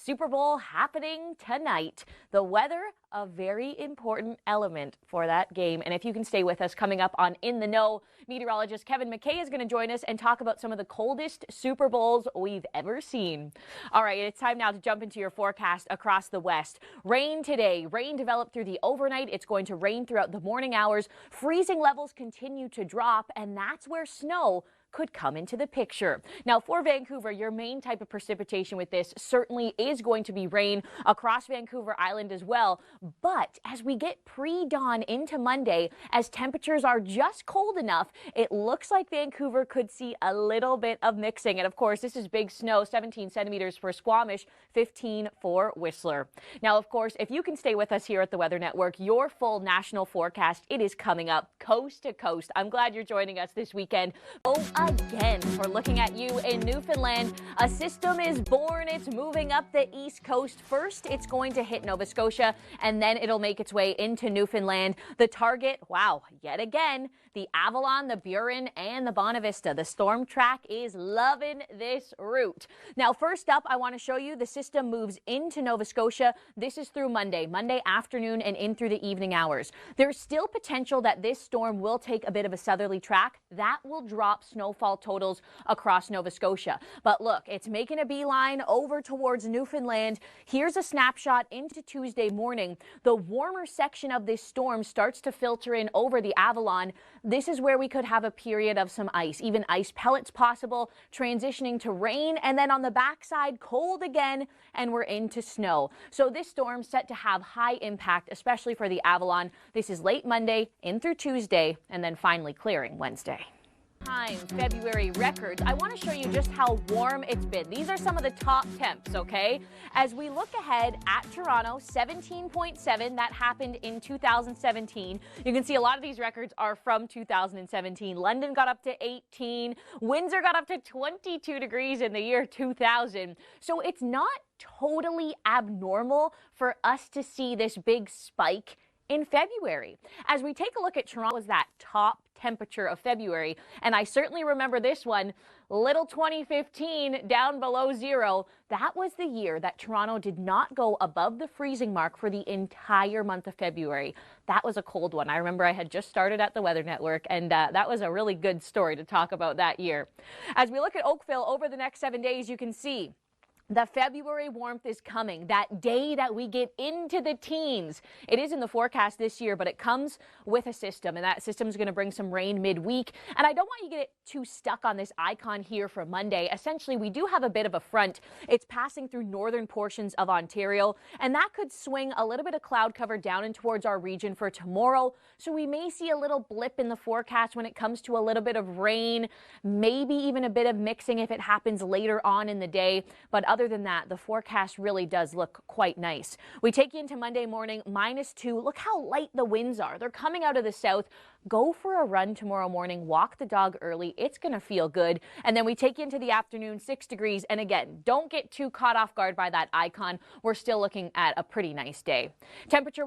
Super Bowl happening tonight. The weather, a very important element for that game. And if you can stay with us, coming up on In the Know, meteorologist Kevin McKay is going to join us and talk about some of the coldest Super Bowls we've ever seen. All right, it's time now to jump into your forecast across the west. Rain today. Rain developed through the overnight. It's going to rain throughout the morning hours. Freezing levels continue to drop, and that's where snow could come into the picture. Now, for Vancouver, your main type of precipitation with this certainly is going to be rain across Vancouver Island as well. But as we get pre-dawn into Monday, as temperatures are just cold enough, it looks like Vancouver could see a little bit of mixing. And of course, this is big snow, 17 centimeters for Squamish, 15 for Whistler. Now, of course, if you can stay with us here at the Weather Network, your full national forecast, it is coming up coast to coast. I'm glad you're joining us this weekend. Again, we're looking at you in Newfoundland. A system is born. It's moving up the east coast. First, it's going to hit Nova Scotia, and then it'll make its way into Newfoundland. The target, wow, yet again, the Avalon, the Burin, and the Bonavista. The storm track is loving this route. Now, first up, I want to show you the system moves into Nova Scotia. This is through Monday afternoon and in through the evening hours. There's still potential that this storm will take a bit of a southerly track. That will drop snowfall totals across Nova Scotia. But look, it's making a beeline over towards Newfoundland. Here's a snapshot into Tuesday morning. The warmer section of this storm starts to filter in over the Avalon. This is where we could have a period of some ice, even ice pellets possible, transitioning to rain, and then on the backside, cold again, and we're into snow. So this storm set to have high impact, especially for the Avalon. This is late Monday, in through Tuesday, and then finally clearing Wednesday. February records. I want to show you just how warm it's been. These are some of the top temps, okay? As we look ahead at Toronto, 17.7, that happened in 2017. You can see a lot of these records are from 2017. London got up to 18. Windsor got up to 22 degrees in the year 2000. So it's not totally abnormal for us to see this big spike in February. As we take a look at Toronto, was that top temperature of February, and I certainly remember this one, little 2015 down below zero. That was the year that Toronto did not go above the freezing mark for the entire month of February. That was a cold one. I remember I had just started at the Weather Network, and that was a really good story to talk about that year. As we look at Oakville over the next 7 days, you can see the February warmth is coming, that day that we get into the teens. It is in the forecast this year, but it comes with a system, and that system is going to bring some rain midweek. And I don't want you to get too stuck on this icon here for Monday. Essentially, we do have a bit of a front. It's passing through northern portions of Ontario, and that could swing a little bit of cloud cover down and towards our region for tomorrow. So we may see a little blip in the forecast when it comes to a little bit of rain, maybe even a bit of mixing if it happens later on in the day. But other than that, the forecast really does look quite nice. We take you into Monday morning, -2. Look how light the winds are. They're coming out of the south. Go for a run tomorrow morning. Walk the dog early. It's going to feel good. And then we take you into the afternoon, 6 degrees. And again, don't get too caught off guard by that icon. We're still looking at a pretty nice day. Temperature